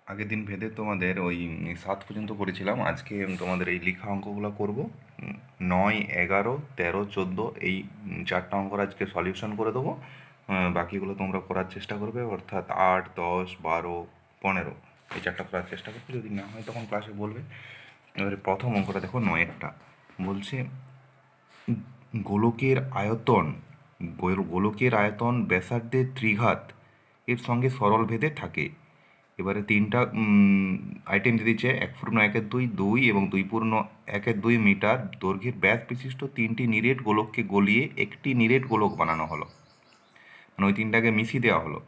আগের দিন ভেদে তোমাদের ওই 7 পর্যন্ত করেছিলাম। আজকে তোমাদের এই লেখা অঙ্কগুলো করব। 9, 11, 13, 14 এই 4টা অঙ্কর আজকে সলিউশন করে দেবো। বাকিগুলো তোমরা করার চেষ্টা করবে, অর্থাৎ 8, 10, 12, 15 এই 4টা করার চেষ্টা করবে। যদি না হয় তখন ক্লাসে বলবে। এবারে প্রথম অঙ্কটা দেখো, 9-এরটা বলছে গোলকের আয়তন গোলকের আয়তন ব্যাসার্ধের ত্রিঘাত এর সঙ্গে সরল ভেদে থাকে। এবারে তিনটা আইটেম দিয়ে দিচ্ছে: 1-1/2 এবং 2-1/2 মিটার দৈর্ঘ্যের ব্যাস বিশিষ্ট 3টি নিরেট গোলককে গলিয়ে একটি নিরেট গোলক বানানো হলো। মানে ওই তিনটাকে মিশিয়ে দেওয়া হলো।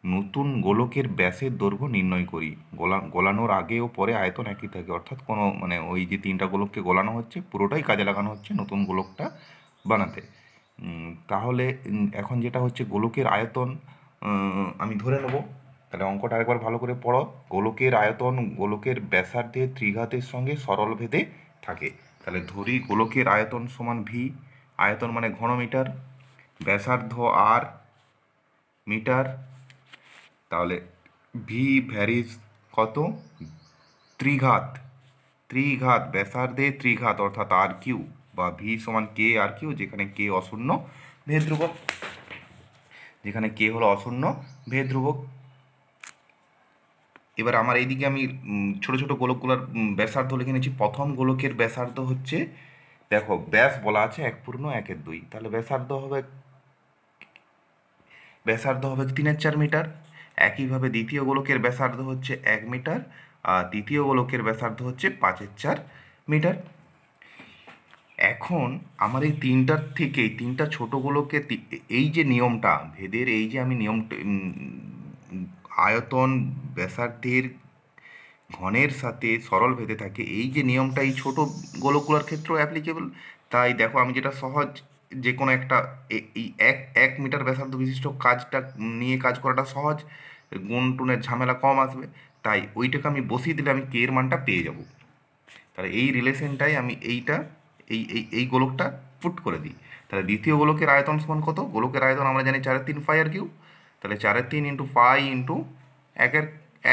নতুন গোলকের ব্যাসের দৈর্ঘ্য নির্ণয় করি। গলানোর আগে ও পরে আয়তন একই থাকে, অর্থাৎ কোনো মানে ওই যে তিনটা গোলককে গলানো হচ্ছে পুরোটাই কাজে লাগানো হচ্ছে নতুন গোলকটা বানাতে। তাহলে এখন যেটা হচ্ছে গোলকের আয়তন আমি ধরে নেব। তাহলে অঙ্কটা আরেকবার ভালো করে পড়ো। গোলকের আয়তন গোলকের ব্যাসার্ধের ত্রিঘাতের সঙ্গে সরল ভেদে থাকে। তাহলে ধরি গোলকের আয়তন সমান ভি। আয়তন মানে ঘনমিটার, ব্যাসার্ধ আর মিটার। তাহলে ভি ভ্যারিজ কত? ত্রিঘাত। ব্যাসার্ধে ত্রিঘাত অর্থাৎ আর কিউ, বা ভি সমান কে আর কিউ, যেখানে কে অশূন্য ভেদ ধ্রুবক। যেখানে কে হলো অশূন্য ভেদ ধ্রুবক। এবার আমার এইদিকে আমি ছোট ছোট গোলকগুলোর ব্যাসার্ধ লিখে নিয়েছি। প্রথম গোলকের ব্যাসার্ধ হচ্ছে, দেখো ব্যাস বলা আছে 1/1/2, তাহলে ব্যাসার্ধ হবে 3/4 মিটার। একইভাবে দ্বিতীয় গোলকের ব্যাসার্ধ হচ্ছে 1 মিটার, আর তৃতীয় গোলকের ব্যাসার্ধ হচ্ছে 5/4 মিটার। এখন আমার এই তিনটার থেকে তিনটা ছোট গোলকের এই যে নিয়মটা ভেদের, এই যে আমি নিয়ম আয়তন ব্যাসার্ধের ঘনের সাথে সরল ভেদে থাকে, এই যে নিয়মটা এই ছোট গোলকগুলোর ক্ষেত্রেও অ্যাপ্লিকেবল। তাই দেখো আমি যেটা সহজ, যে কোনো একটা এই 1 মিটার ব্যাসার্ধ বিশিষ্ট কাজটা নিয়ে কাজ করাটা সহজ, গুণ টুনের ঝামেলা কম আসবে। তাই ওইটাকে আমি বসিয়ে দিলে আমি কে এর মানটা পেয়ে যাব। তাহলে এই রিলেশনটাই আমি এই গোলকটা পুট করে দিই। তাহলে দ্বিতীয় গোলকের আয়তন সমান কত? গোলকের আয়তন আমরা জানি 4/3 π r কিউ। তাহলে 4/3 ইন্টু পাই ইন্টু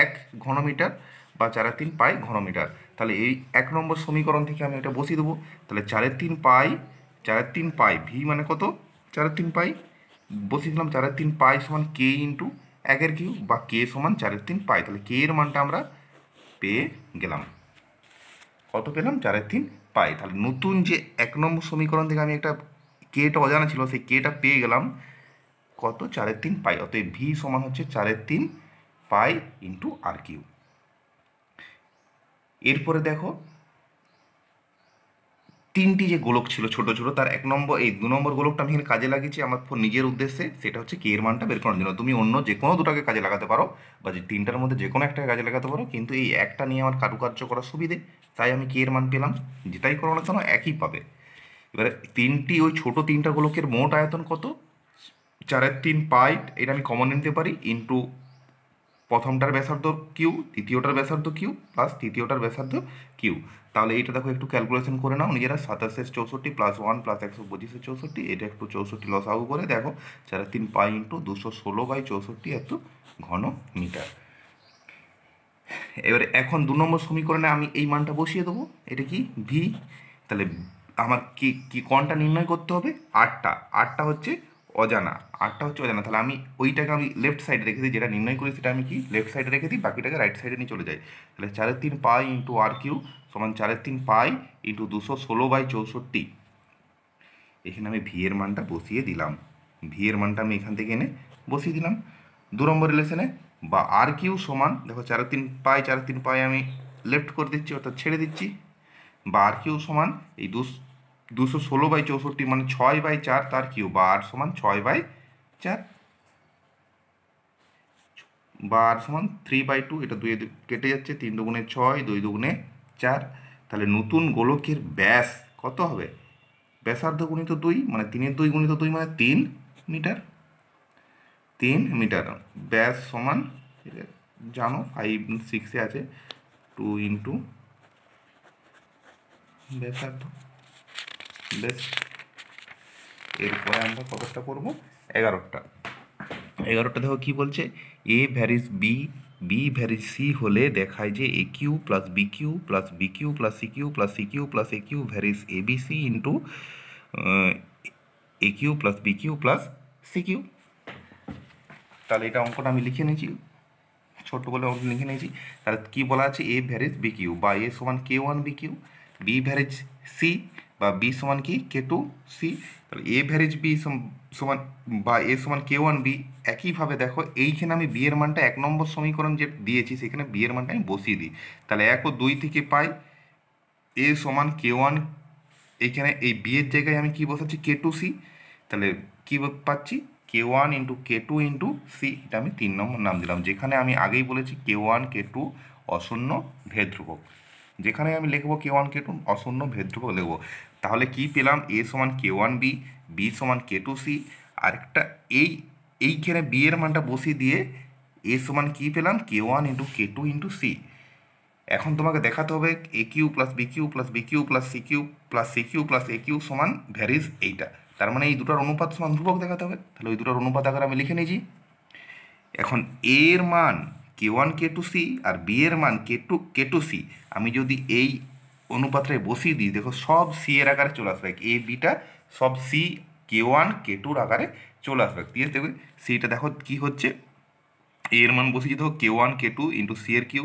1 ঘনমিটার, বা 4/3 π ঘনমিটার। তাহলে এই 1 নম্বর সমীকরণ থেকে আমি এটা বসিয়ে দেবো। তাহলে 4/3 π ভি মানে কত? 4/3 π বসিয়ে দিলাম। 4/3 π সমান কে ইন্টু 1/3, বা কে সমান 4/3 π। তাহলে কে এর মানটা আমরা পেয়ে গেলাম। কত পেলাম? 4/3 π। তাহলে নতুন যে 1 নম্বর সমীকরণ থেকে আমি একটা কেটা অজানা ছিল, সেই কেটা পেয়ে গেলাম কত? 4/3 π। অতএব ভি সমান হচ্ছে 4/3 π ইন্টু আর কিউ। এরপরে দেখো তিনটি যে গোলক ছিল ছোট ছোট, তার 1 নম্বর এই 2 নম্বর গোলকটা আমি এখানে কাজে লাগিয়েছি আমার নিজের উদ্দেশ্যে। সেটা হচ্ছে কে এর মানটা বের করার জন্য। তুমি অন্য যে কোনো দুটাকে কাজে লাগাতে পারো, বা যে তিনটার মধ্যে যে কোনো একটাকে কাজে লাগাতে পারো, কিন্তু এই একটা নিয়ে আমার কারুকার্য করার সুবিধে, তাই আমি কে এর মান পেলাম। যেটাই করো না কেন একই পাবে। এবারে তিনটি ওই ছোট তিনটা গোলকের মোট আয়তন কত? 4/3 π। এটা আমি কমন নিতে পারি ইন্টু প্রথমটার ব্যাসার্ধ কিউ, দ্বিতীয়টার ব্যাসার্ধ কিউ, প্লাস তৃতীয়টার ব্যাসার্ধ কিউ। তাহলে এইটা দেখো একটু ক্যালকুলেশন করে নাও নিজেরা। 27/64 + 1 + 125/64, এটা একটু 64 লসাগু করে দেখো। 4/3 π ইন্টু 216/64 এত ঘন মিটার। এবারে এখন 2 নম্বর সমীকরণে আমি এই মানটা বসিয়ে দেবো। এটা কি? ভি। তাহলে আমার কি কোণটা নির্ণয় করতে হবে? আটটা হচ্ছে অজানা। তাহলে আমি ওইটাকে আমি লেফট সাইডে রেখে দিই। যেটা নির্ণয় করি সেটা আমি কি লেফট সাইডে রেখে দিই, বাকিটাকে রাইট সাইডে নিয়ে চলে যাই। তাহলে 4/3 π ইন্টু আর কিউ সমান 4/3 π ইন্টু 216/64। এখানে আমি ভি এর মানটা বসিয়ে দিলাম। ভি এর মানটা আমি এখান থেকে এনে বসিয়ে দিলাম 2 নম্বর রিলেশনে। বা আর কিউ সমান, দেখো 4/3 π আমি লেফট করে দিচ্ছি, অর্থাৎ ছেড়ে দিচ্ছি। বা আর কিউ সমান এই 216/64 মানে 6/4 তার কিউ, বা আর সমান 6/4, বা আর সমান 3/2। এটা 2 কেটে যাচ্ছে, 3 দুগুণে 6, 2 দুগুণে 4। তাহলে নতুন গোলকের ব্যাস কত হবে? ব্যাসার্ধ গুণিত 2, মানে 3/2 গুণিত 2 মানে 3 মিটার। 3 মিটার। ব্যাস সমান জানো 5-6-এ আছে 2 ইন্টু ব্যাসার্ধ। বেশ, এরপরে আমরা কতটা করবো? 11টা। দেখো কি বলছে, A varies B B varies C হলে দেখায় যে A Q plus B Q plus B Q plus C Q plus C Q plus A Q varies A B C into A Q plus B Q plus C Q. তাহলে এটা অঙ্কটা আমি লিখে নিয়েছি, ছোট্ট বলে অঙ্ক লিখে নিয়েছি। তাহলে কী বলা আছে, এ ভ্যারিজ বি কিউ বা এ সমান K one B Q, B varies C বা বি সমান কি কে টু সি। তাহলে এ ভ্যারিজ বি সমান বা এ সমান কে ওয়ান বি। একইভাবে দেখো এইখানে আমি বি এর মানটা 1 নম্বর সমীকরণ যে দিয়েছি সেখানে বি এর মানটা আমি বসিয়ে দিই। তাহলে 1 ও 2 থেকে পাই এ সমান কে ওয়ান, এইখানে এই বি এর জায়গায় আমি কি বসাচ্ছি কে টু সি। তাহলে কি পাচ্ছি কে one into K two into C, এটা আমি 3 নম্বর নাম দিলাম। যেখানে আমি আগেই বলেছি কে ওয়ান কে টু অশূন্য ভেদ ধ্রুবক, যেখানে আমি লিখবো কে ওয়ান কে টু অশূন্য ভেদ ধ্রুবক লিখবো। তাহলে কি পেলাম, এ সমান কে ওয়ান বি, বি সমান কে টু সি। আরেকটা এইখানে বি এর মানটা বসিয়ে দিয়ে এ সমান কি পেলাম K one into K two into C. এখন তোমাকে দেখাতে হবে A Q plus B Q plus B Q plus C Q plus C Q plus A Q সমান ভ্যারিজ এইটা। তার মানে এই দুটোর অনুপাত সমান ধ্রুবক দেখাতে হবে। তাহলে ওই দুটোর অনুপাত আকারে আমি লিখে নিয়েছি। এখন এ এর মান কে ওয়ান কে টু সি আর বি এর মান কে টু সি আমি যদি এই অনুপাতটায় বসিয়ে দিই, দেখো সব সি এর আকারে চলে আসবে, এ বিটা সব সি কে ওয়ান কে টুর আকারে চলে আসবে। দিয়ে দেখবে সিটা দেখো কি হচ্ছে, এ এর মান বসিয়ে দেখো কে ওয়ান কে টু ইন্টু সি এর কিউ,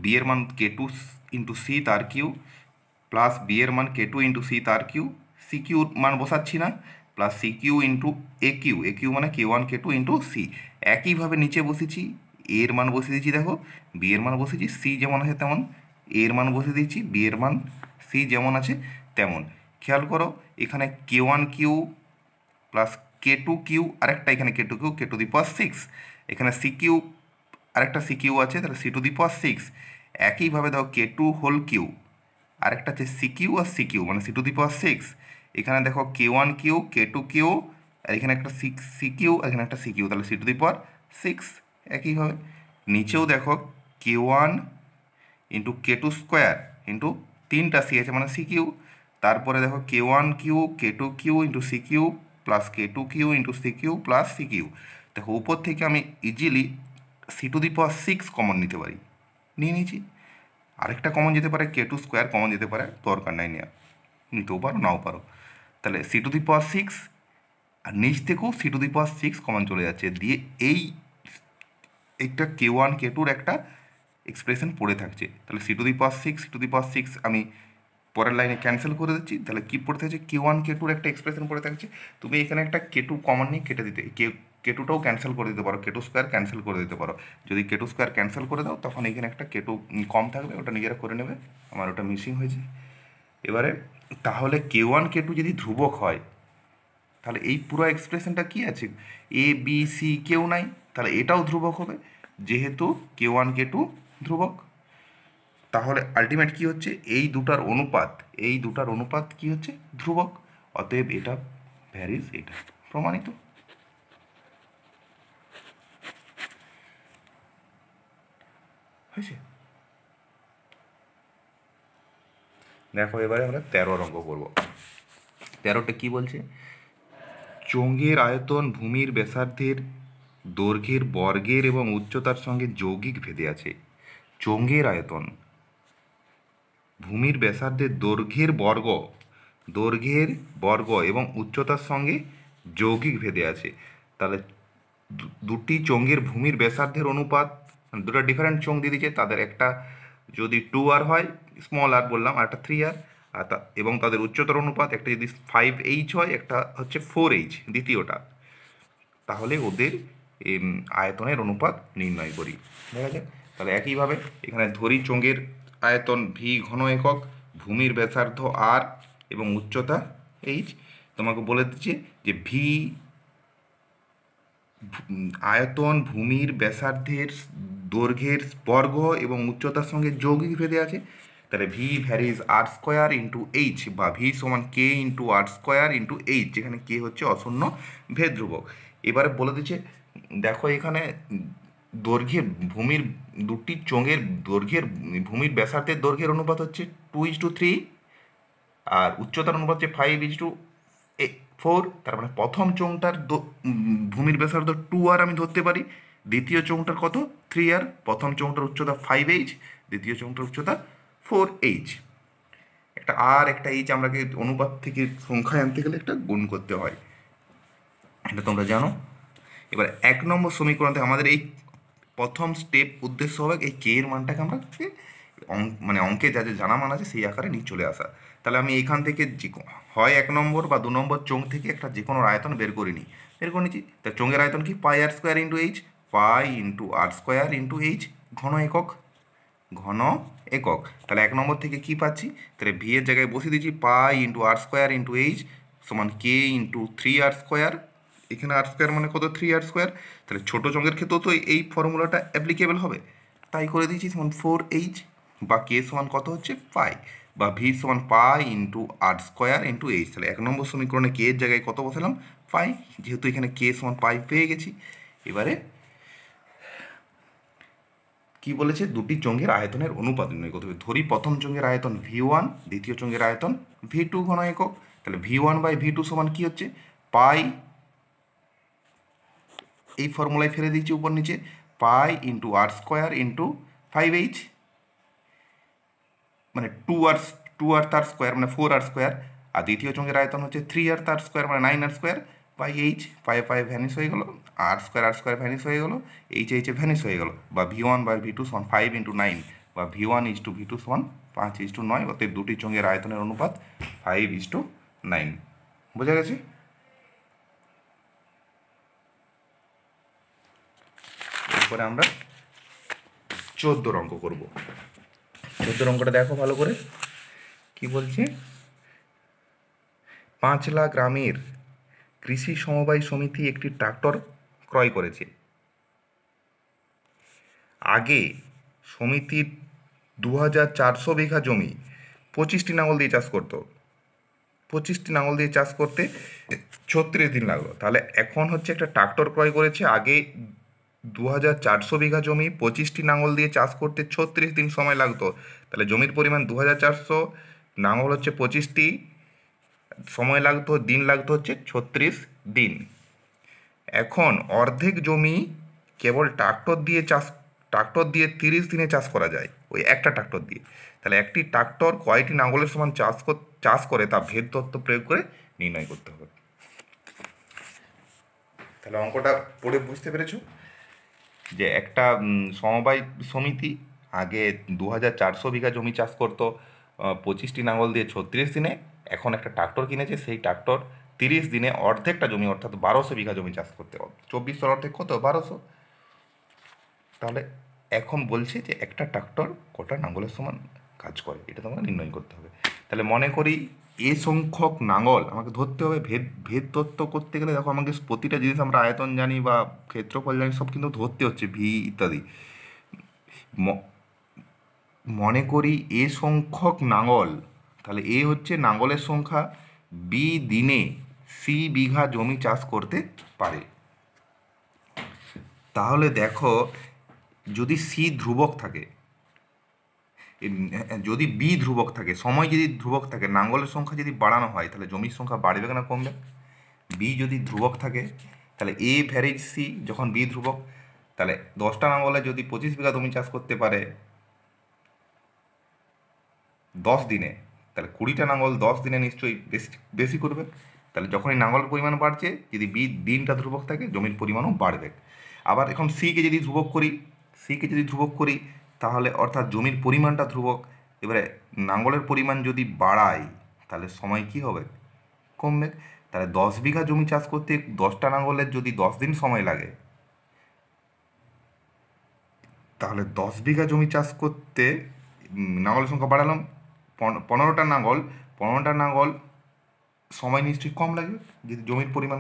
বি এর মান কে টু ইন্টু সি তার কিউ প্লাস বি এর মান কে টু ইন্টু সি তার কিউ, সি কিউর মান বসাচ্ছি না, plus C Q into A Q মানে কে ওয়ান কে টু ইন্টু সি। একইভাবে নিচে বসেছি, এ এর মান বসিয়ে দিচ্ছি, দেখো বি এর মান বসেছি, সি যেমন আছে তেমন এ এর মান বসিয়ে দিচ্ছি, বি এর মান সি যেমন আছে তেমন। খেয়াল করো এখানে K one Q plus K two Q, আরেকটা এখানে K two Q K to the power six, এখানে সি কিউ আরেকটা সি কিউ আছে, তাহলে C to the power six. একইভাবে দেখো কে টু হোল কিউ, আরেকটা আছে সি কিউ আর সি কিউ মানে C to the power six. এখানে দেখো K one Q K two Q আর এখানে একটা সি কিউ আর এখানে একটা সি কিউ, তাহলে C to the power six. একইভাবে নিচেও দেখো K one into K two square into 3টা সি আছে মানে সি কিউ। তারপরে দেখো K one Q K two Q into C Q plus K two Q into C Q plus C Q. দেখো উপর থেকে আমি easily C to the power six common নিতে পারি, নিয়ে নিয়েছি। আরেকটা কমন যেতে পারে কে টু স্কোয়ার কমন যেতে পারে, দরকার নাই নেওয়া, নিতেও পারো নাও পারো। তাহলে C to the power six আর নিচ থেকেও C to the power six common চলে যাচ্ছে, দিয়ে একটা কে ওয়ান কে টুর একটা এক্সপ্রেশন পড়ে থাকছে। তাহলে C to the power six আমি পরের লাইনে ক্যান্সেল করে দিচ্ছি। তাহলে কী পড়ে থাকছে, কে ওয়ান কে টুর একটা এক্সপ্রেশন পড়ে থাকছে। তুমি এখানে একটা কে টু কমন নিয়ে কেটে দিতে, কে টুটাও ক্যান্সেল করে দিতে পারো, কে টু স্কোয়ার ক্যান্সেল করে দিতে পারো। যদি কে টু স্কোয়ার ক্যান্সেল করে দাও তখন এখানে একটা কে টু কম থাকবে, ওটা নিজেরা করে নেবে। আমার ওটা মিসিং হয়েছে। এবারে তাহলে কে ওয়ান কে টু যদি ধ্রুবক হয় তাহলে এই পুরো এক্সপ্রেশনটা কি আছে, এ বি সি কেউ নাই, তাহলে এটাও ধ্রুবক হবে যেহেতু কে ওয়ান কে টু ধ্রুবক। তাহলে আলটিমেট কি হচ্ছে, এই দুটার অনুপাত কি হচ্ছে ধ্রুবক, অতএব এটা ভ্যারিজ, এটা প্রমাণিত। হয়েছে। দেখো এবারে আমরা 13 অঙ্ক করবো। 13টা কি বলছে, চোঙের আয়তন ভূমির ব্যাসার্ধের দৈর্ঘ্যের বর্গের এবং উচ্চতার সঙ্গে যৌগিক ভেদে আছে। চোঙের আয়তন ভূমির ব্যাসার্ধের দৈর্ঘ্যের বর্গ এবং উচ্চতার সঙ্গে যৌগিক ভেদে আছে। তাহলে দুটি চোঙের ভূমির ব্যাসার্ধের অনুপাত, দুটো ডিফারেন্ট চোঙ দিয়ে দিয়েছে, তাদের একটা যদি 2r হয় স্মল আর বললাম, আর একটা 3r, এবং তাদের উচ্চতার অনুপাত একটা যদি 5h হয়, একটা হচ্ছে 4h দ্বিতীয়টা। তাহলে ওদের আয়তনের অনুপাত নির্ণয় করি, দেখা যাক। তাহলে একইভাবে এখানে ধরি চোঙের আয়তন ভি ঘন একক, ভূমির ব্যাসার্ধ আর এবং উচ্চতা এইচ। তোমাকে বলে দিচ্ছে যে ভি আয়তন ভূমির ব্যাসার্ধের দৈর্ঘ্যের বর্গ এবং উচ্চতার সঙ্গে যৌগিক ভেদে আছে। তাহলে ভি ভ্যারিজ আর স্কোয়ার ইন্টু এইচ বা ভি সমান কে into R square into H, যেখানে কে হচ্ছে অশূন্য ভেদ ধ্রুবক। এবারে বলে দিচ্ছে দেখো এখানে দৈর্ঘ্যের ভূমির দুটি চোঙের ভূমির ব্যাসার্ধের দৈর্ঘ্যের অনুপাত হচ্ছে 2:3 আর উচ্চতার অনুপাত হচ্ছে 5:4। তার মানে প্রথম চোঙটার ভূমির ব্যাসার্ধ 2r আমি ধরতে পারি, দ্বিতীয় চোঙটার কত 3r, প্রথম চোঙটার উচ্চতা 5h, দ্বিতীয় চোঙটার উচ্চতা 4h। একটা আর একটা এইচ আমরাকে অনুপাত থেকে সংখ্যায় আনতে গেলে একটা গুণ করতে হয়, এটা তোমরা জানো। এবার 1 নম্বর সমীকরণ থেকে আমাদের এই প্রথম স্টেপ উদ্দেশ্য হবে এই কে এর মানটাকে আমরা মানে অঙ্কে যা যা জানা মান আছে সেই আকারে নিয়ে চলে আসা। তাহলে আমি এইখান থেকে হয় 1 নম্বর বা 2 নম্বর চোঙ থেকে একটা যে কোনো আয়তন বের করে নিচ্ছি। তা চোঙের আয়তন কি pi R square into H, pi into R square into H, ঘন একক। তাহলে 1 নম্বর থেকে কি পাচ্ছি, তাহলে ভি এর জায়গায় বসিয়ে দিচ্ছি পাই into R square into H সমান কে ইন্টু 3r স্কোয়ার। এখানে আর স্কোয়ার মানে কত 3r স্কোয়ার, তাহলে ছোটো চোঙের ক্ষেত্রেও তো এই ফর্মুলাটা অ্যাপ্লিকেবল হবে, তাই করে দিয়েছি সমান 4h, বা কে সমান কত হচ্ছে পাই, বা ভি সমান পাই into R square into H. তাহলে 1 নম্বর সমীকরণে কে এর জায়গায় কত বসালাম পাই, যেহেতু এখানে কে সমান পাই পেয়ে গেছি। এবারে কি বলেছে, দুটি চোঙের আয়তনের অনুপাত নির্ণয় করতে হবে। ধরি প্রথম চোঙের আয়তন v1, দ্বিতীয় চোঙের আয়তন v2 ঘন একক। তাহলে v1 বাই v2 সমান কি হচ্ছে পাই, এই ফর্মুলায় ফেলে দিচ্ছি উপর নিচে, পাই into R square into 5h, মানে 2r তার স্কোয়ার মানে 4r স্কোয়ার। আর দ্বিতীয় চোঙের আয়তন হচ্ছে 3r তার স্কোয়ার মানে 9r square by H, pi vanish হয়ে গেলো, আর স্কোয়ার ভ্যানিশ হয়ে গেলো, এইচ ভ্যানিশ হয়ে গেলো, বা v1 বাই v2 সমান 5 ইন্টু 9, বা v1:v2 সমান 5:9। অতএব দুটি চোঙের আয়তনের অনুপাত 5:9। বোঝা গেছে? এরপরে আমরা 14 অঙ্ক করব। 14 অঙ্কটা দেখো ভালো করে কি বলছে। 5 লাখ গ্রামের কৃষি সমবায় সমিতি একটি ট্রাক্টর ক্রয় করেছে। আগে সমিতির 2400 বিঘা জমি 25টি লাঙল দিয়ে চাষ করতো, 25টি লাঙল দিয়ে চাষ করতে 36 দিন লাগলো। তাহলে এখন হচ্ছে একটা ট্রাক্টর ক্রয় করেছে, আগে 2400 বিঘা জমি 25টি লাঙল দিয়ে চাষ করতে 36 দিন সময় লাগতো। তাহলে জমির পরিমাণ 2400, লাঙল হচ্ছে 25টি, সময় লাগতো দিন লাগতো হচ্ছে 36 দিন। এখন অর্ধেক জমি কেবল ট্রাক্টর দিয়ে 30 দিনে চাষ করা যায়, ওই একটা ট্রাক্টর দিয়ে। তাহলে একটি ট্রাক্টর কয়টি লাঙলের সমান চাষ করে তা ভেদ তত্ত্ব প্রয়োগ করে নির্ণয় করতে হবে। তাহলে অঙ্কটা পড়ে বুঝতে পেরেছো যে একটা সমবায় সমিতি আগে 2400 বিঘা জমি চাষ করতো 25টি লাঙল দিয়ে 36 দিনে, এখন একটা ট্রাক্টর কিনেছে, সেই ট্রাক্টর 30 দিনে অর্ধেকটা জমি অর্থাৎ 1200 বিঘা জমি চাষ করতে হবে। 2400 অর্ধেক কত 1200। তাহলে এখন বলছে যে একটা ট্রাক্টর কটা লাঙলের সমান কাজ করে, এটা তোমাকে নির্ণয় করতে হবে। তাহলে মনে করি এ সংখ্যক লাঙল আমাকে ধরতে হবে। ভেদ তত্ত্ব করতে গেলে দেখো আমাকে প্রতিটা জিনিস আমরা আয়তন জানি বা ক্ষেত্রফল জানি, সব কিন্তু ধরতে হচ্ছে ভি ইত্যাদি। মনে করি এ সংখ্যক লাঙল, তাহলে এ হচ্ছে লাঙলের সংখ্যা, বি দিনে সি বিঘা জমি চাষ করতে পারে। তাহলে দেখো যদি সি ধ্রুবক থাকে, যদি বি ধ্রুবক থাকে, সময় যদি ধ্রুবক থাকে, লাঙলের সংখ্যা যদি বাড়ানো হয় তাহলে জমির সংখ্যা বাড়বে না কমবে? বি যদি ধ্রুবক থাকে তাহলে এ ভ্যারিজ সি, যখন বি ধ্রুবক তাহলে 10টা লাঙলে যদি 25 বিঘা জমি চাষ করতে পারে 10 দিনে, তাহলে 20টা লাঙল 10 দিনে নিশ্চয়ই বেশি করবে। তাহলে যখনই লাঙলের পরিমাণ বাড়ছে, যদি বি দিনটা ধ্রুবক থাকে জমির পরিমাণও বাড়বে। আবার এখন সিকে যদি ধ্রুবক করি তাহলে অর্থাৎ জমির পরিমাণটা ধ্রুবক, এবারে লাঙলের পরিমাণ যদি বাড়াই তাহলে সময় কি হবে কমবে। তাহলে 10 বিঘা জমি চাষ করতে 10টা লাঙলের যদি 10 দিন সময় লাগে, তাহলে 10 বিঘা জমি চাষ করতে লাঙলের সংখ্যা বাড়ালাম 15টা লাঙল, সময় নিশ্চয়ই কম লাগবে যদি জমির পরিমাণ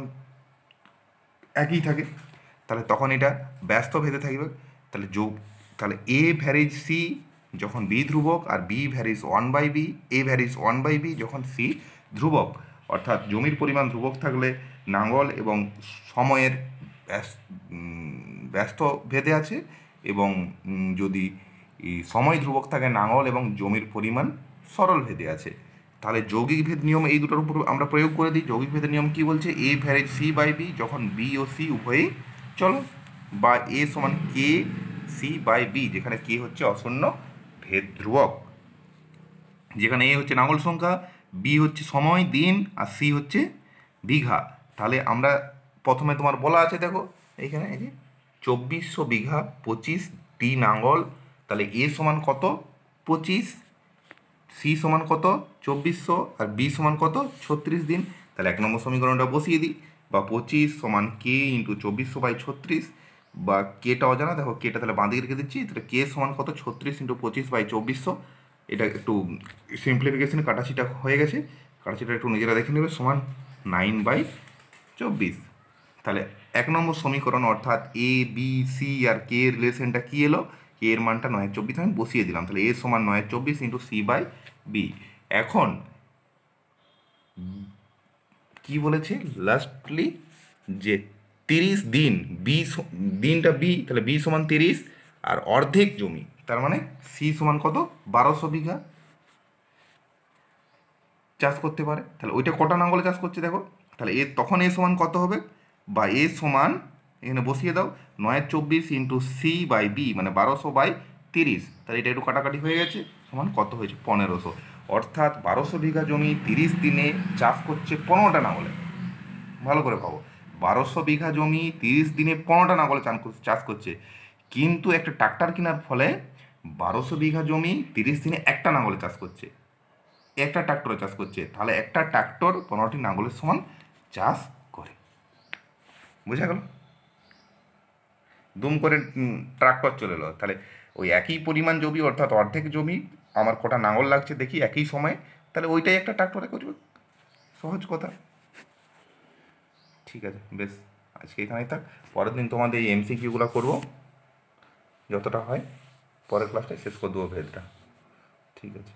একই থাকে। তাহলে তখন এটা ব্যস্ত ভেদে থাকবে। তাহলে এ ভ্যারিজ সি যখন বি ধ্রুবক, আর বি ভ্যারিজ 1/b, এ ভ্যারিজ 1/b যখন সি ধ্রুবক। অর্থাৎ জমির পরিমাণ ধ্রুবক থাকলে লাঙল এবং সময়ের ব্যস্ত ভেদে আছে, এবং যদি সময় ধ্রুবক থাকে লাঙল এবং জমির পরিমাণ সরল ভেদে আছে। তাহলে যৌগিক ভেদ নিয়ম এই দুটোর উপর আমরা প্রয়োগ করে দিই। যৌগিক ভেদের নিয়ম কি বলছে, A varies C by B যখন বি ও সি উভয়ই চলো। বা এ সমান কে সি বাই বি, যেখানে কে হচ্ছে অশূন্য ভেদ ধ্রুবক, যেখানে এ হচ্ছে নাঙ্গল সংখ্যা, বি হচ্ছে সময় দিন, আর সি হচ্ছে বিঘা। তাহলে আমরা প্রথমে তোমার বলা আছে দেখো এইখানে এই যে 2400 বিঘা 25টি নাঙ্গল, তাহলে এ সমান কত 25, সি সমান কত 2400, আর বি সমান কত 36 দিন। তাহলে 1 নম্বর সমীকরণটা বসিয়ে দিই, বা 25 সমান কে ইন্টু 2400/36, বা কেটা অজানা, দেখো কেটা তাহলে বাঁদিকে রেখে দিচ্ছি, তাহলে কে সমান কত 36 ইন্টু 25/2400। এটা একটু সিম্পলিফিকেশন কাটাছিটা হয়ে গেছে, কাটাছিটা একটু নিজেরা দেখে নেবে, সমান 9/24। তাহলে 1 নম্বর সমীকরণ অর্থাৎ এ বি সি আর কে এর রিলেশনটা কী এলো, কে এর মানটা 9/24 আমি বসিয়ে দিলাম, তাহলে এ সমান 9/24 ইন্টু সি বাই বি। এখন কি বলেছে লাস্টলি, যে 30 দিন, দিনটা বি, তাহলে বি সমান 30, আর অর্ধেক জমি, তার মানে সি সমান কত 1200 বিঘা চাষ করতে পারে। তাহলে ওইটা কটা নাঙ্গলে চাষ করছে দেখো, তাহলে এ তখন এ সমান কত হবে, বা এ সমান এখানে বসিয়ে দাও 9/24 ইন্টু সি বাই বি, মানে 1200/30, তাহলে এটা একটু কাটাকাটি হয়ে গেছে, সমান কত হয়েছে 1500। অর্থাৎ 1200 বিঘা জমি 30 দিনে চাষ করছে 15টা নাঙ্গলে। ভালো করে ভাবো, 1200 বিঘা জমি 30 দিনে 15টা নাঙ্গলে চাষ করছে, কিন্তু একটা ট্রাক্টর কেনার ফলে 1200 বিঘা জমি 30 দিনে একটা নাঙ্গলে চাষ করছে, একটা ট্রাক্টরে চাষ করছে। তাহলে একটা ট্রাক্টর 15টি নাঙ্গলের সমান চাষ করে। বোঝা গেল? দুম করে ট্রাক্টর চলে এলো, তাহলে ওই একই পরিমাণ জমি অর্থাৎ অর্ধেক জমি আমার কটা নাঙ্গল লাগছে দেখি একই সময়ে, তাহলে ওইটাই একটা ট্রাক্টরে করবে। সহজ কথা। ঠিক আছে, বেশ, আজকে এখানেই থাক। পরের দিন তোমাদের এই এমসিকিউগুলো করবো, যতটা হয় পরের ক্লাসটায় শেষ করে দেবো ভেদটা। ঠিক আছে।